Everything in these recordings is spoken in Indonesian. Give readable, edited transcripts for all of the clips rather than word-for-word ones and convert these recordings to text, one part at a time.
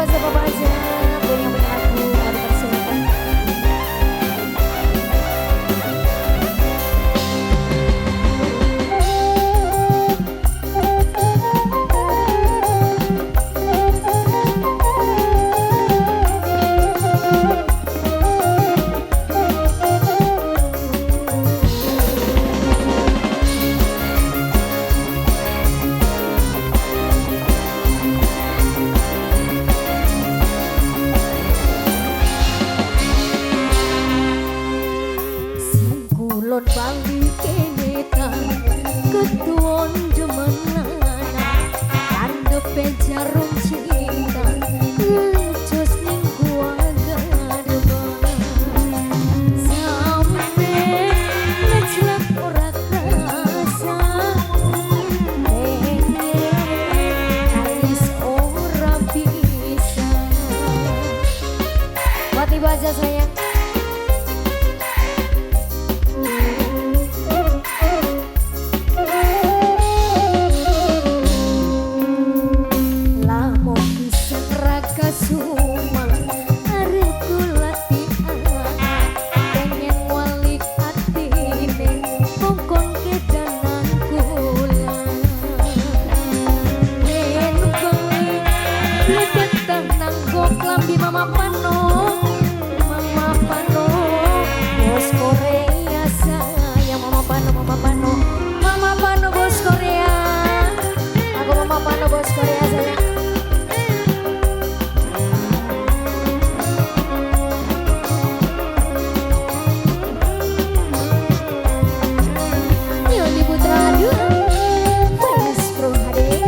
buat siapa aja buat yang punya lagu ada persilakan. Kulon bali kene kan ketuon demenana kandepe jarum cinta ngecos ning gua gadebana sampe ngejlak ora kerasa ais ora bisa mati baca sayang. Lambi mama pano, bos Korea sayang mama pano bos Korea, aku mama pano bos Korea sayang. Yoni Putra aduh, Wes Pro HD.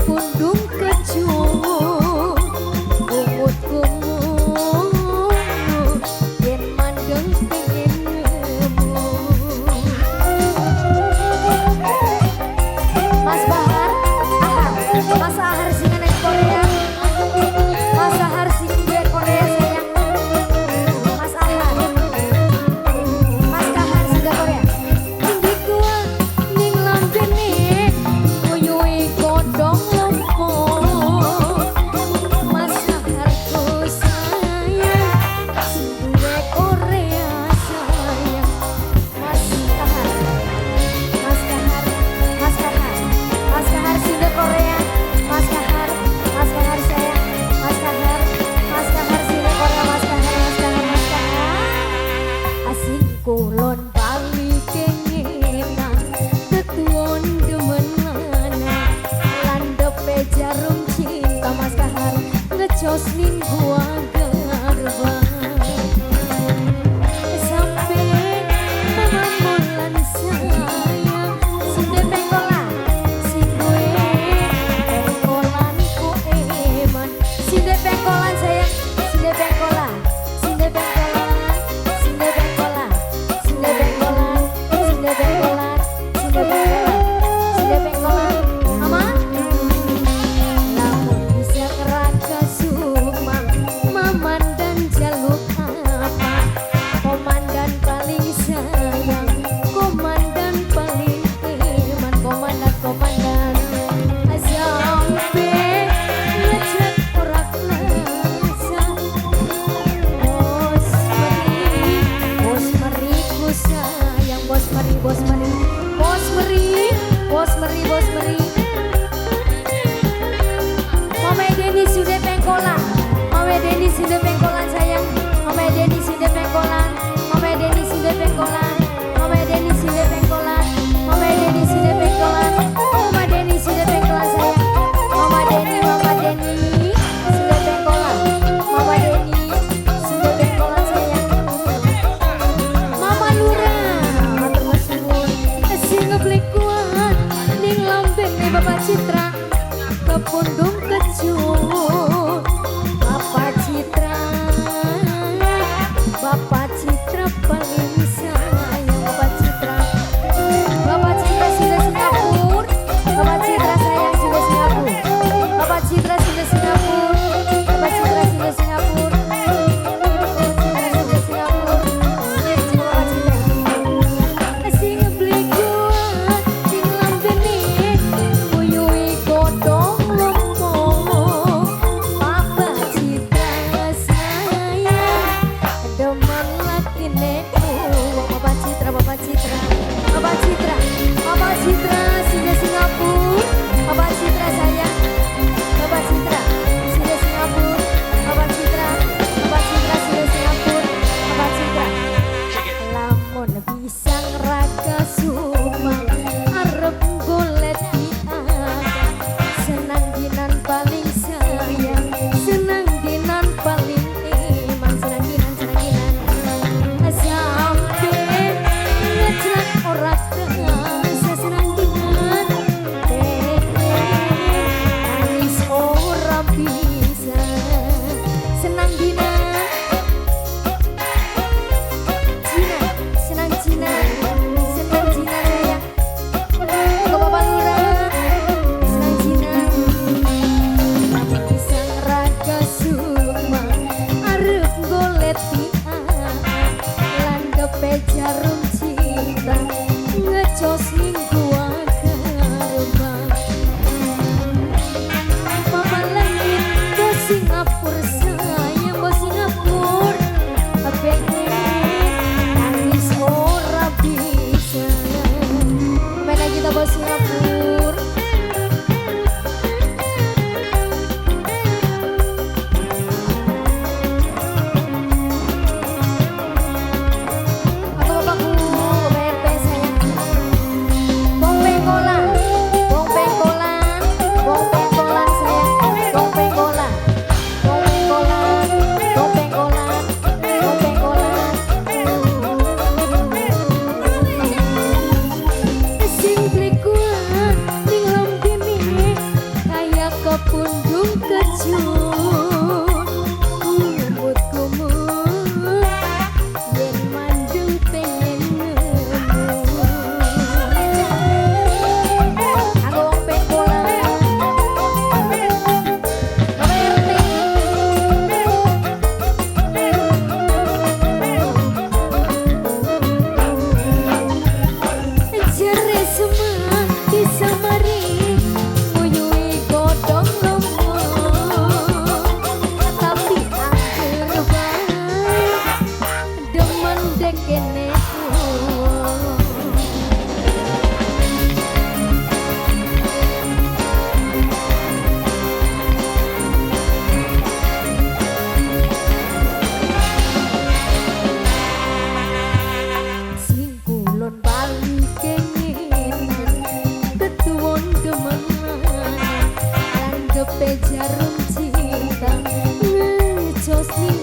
Pundung kecung umut kumu yen mandeng pengen nemu Mas Bahar Mas Ahar sing nang Korea Mas Ahar sing di Korea sayang Mas Ahar Mas Kahar sing di Korea indi gua ning lambene uyuhe kodong Kulon bali kengenan ketuon demenana landepe jarum cinta Mas Kahar ngecos ning gua gerbang sampai mama bulan sayang sinde pengkolan sing gue pengkolan ku eman sinde pengkolan sayang sinde pengkolan sinde pengkolan sinde pengkolan sinde pengkolan sinde pengkolan sinde pengkolan sinde pengkolan mama lamun bisa keraka sumang maman dan jaluk apa komandan paling sayang komandan paling iman komandan sampai ngecek ora kerasa bos meri ku sayang bos meri Mama Deni sudah pengkolan Mama Deni sudah pengkolan sayang Mama Deni sudah pengkolan Mama Deni sudah pengkolan Mama Deni sudah pengkolan Mama Deni sudah pengkolan Mama Deni sudah pengkolan sayang Mama Deni sudah pengkolan Mama Deni sudah pengkolan sayang Mama Lura matur nuwun sing ngeblek kuat ning lambene Bapak Citra kepundung kecung Bapak Citra paling sayang Bapak Citra sudah Singapura Bapak Citra sayang sudah Singapura Bapak Citra sudah Singapura Singapura sayang bos Singapura pengen nangis ora bisa mana kita bos Singapura atau bapakku BRP sayang bong pengkolan bong pengkolan bong pengkolan sayang bong pengkolan bong pengkolan bong pengkolan bong pengkolan sing plekuan ning lambene kaya kepundung kecut kumput kumut yen mandeng pengen nemu aku wong pengkolan jere semua bisa mari nguyui godong lombok tapi akhir bae demen dekene sing kulon bali kenging ketuwon demenan landhepe jarum cinta ngecos ning